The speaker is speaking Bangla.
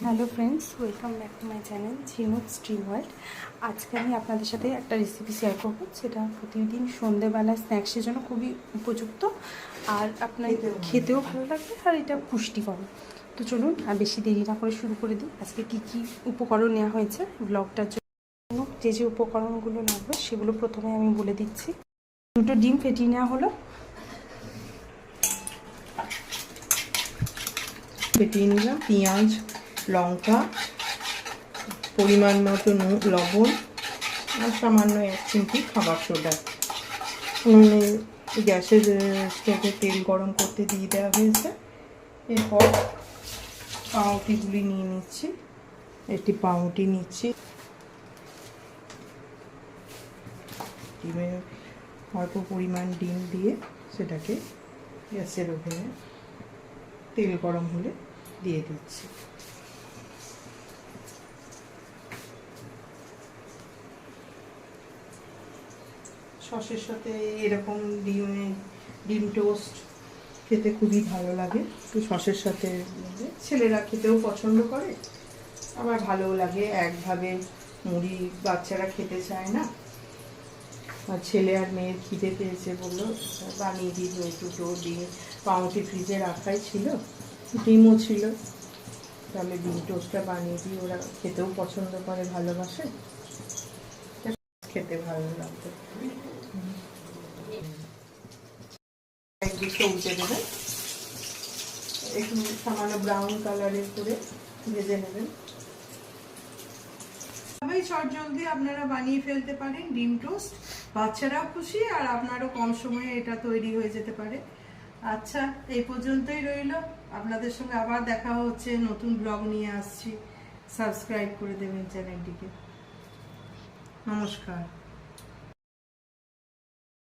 Hello friends, welcome back to my channel ঝিনুক স্ট্রিম ওয়ার্ল্ড। আজকে আমি আপনাদের সাথে একটা রেসিপি শেয়ার করবো, যেটা প্রতিদিন সন্ধেবেলা স্ন্যাক্সের জন্য খুবই উপযুক্ত আর আপনার খেতেও ভালো লাগবে আর এটা পুষ্টিকর। তো চলুন আর বেশি দেরি না করে শুরু করে দিই। আজকে কী কী উপকরণ নেওয়া হয়েছে ব্লগটার জন্য, যে যে উপকরণগুলো লাগবে সেগুলো প্রথমে আমি বলে দিচ্ছি। দুটো ডিম ফেটিয়ে নেওয়া হলো, ফেটিয়ে নিলাম, পেঁয়াজ, লঙ্কা, পরিমাণ মতো লবণ আর সামান্য 1 চিমটি খাবার সোডা। গ্যাসের স্টোভে তেল গরম করতে দিয়ে দেওয়া হয়েছে। এরপর পাউরুটিগুলি নিয়ে নিচ্ছি। একটি পাউরুটি নিচ্ছি, ডিমে অল্প পরিমাণ ডিম দিয়ে সেটাকে গ্যাসের ওভেনে তেল গরম হলে দিয়ে দিচ্ছি। সসের সাথে এরকম ডিম টোস্ট খেতে খুবই ভালো লাগে। তো সসের সাথে ছেলেরা খেতেও পছন্দ করে, আবার ভালোও লাগে। একভাবে মুড়ি বাচ্চারা খেতে চায় না, আর ছেলে আর মেয়ের খিদে পেয়েছে বললো বানিয়ে দিই। দুটো ডিম পাউরুটি ফ্রিজে রাখাই ছিল, ডিমও ছিল, তাহলে ডিম টোস্টটা বানিয়ে দিই। ওরা খেতেও পছন্দ করে, ভালোবাসে, খেতে ভালো লাগবে। একদিকটা উল্টে দেবেন, একটু সামান্য ব্রাউন কালারের করে ভেজে নেবেন। সবাই চটজলদি আপনারা বানিয়ে ফেলতে পারেন ডিম টোস্ট, বাচ্চারাও খুশি আর আপনারও কম সময়ে এটা তৈরি হয়ে যেতে পারে। আচ্ছা, এই পর্যন্তই রইল। আপনাদের সঙ্গে আবার দেখা হচ্ছে, নতুন ব্লগ নিয়ে আসছি। সাবস্ক্রাইব করে দেবেন চ্যানেলটিকে। নমস্কার।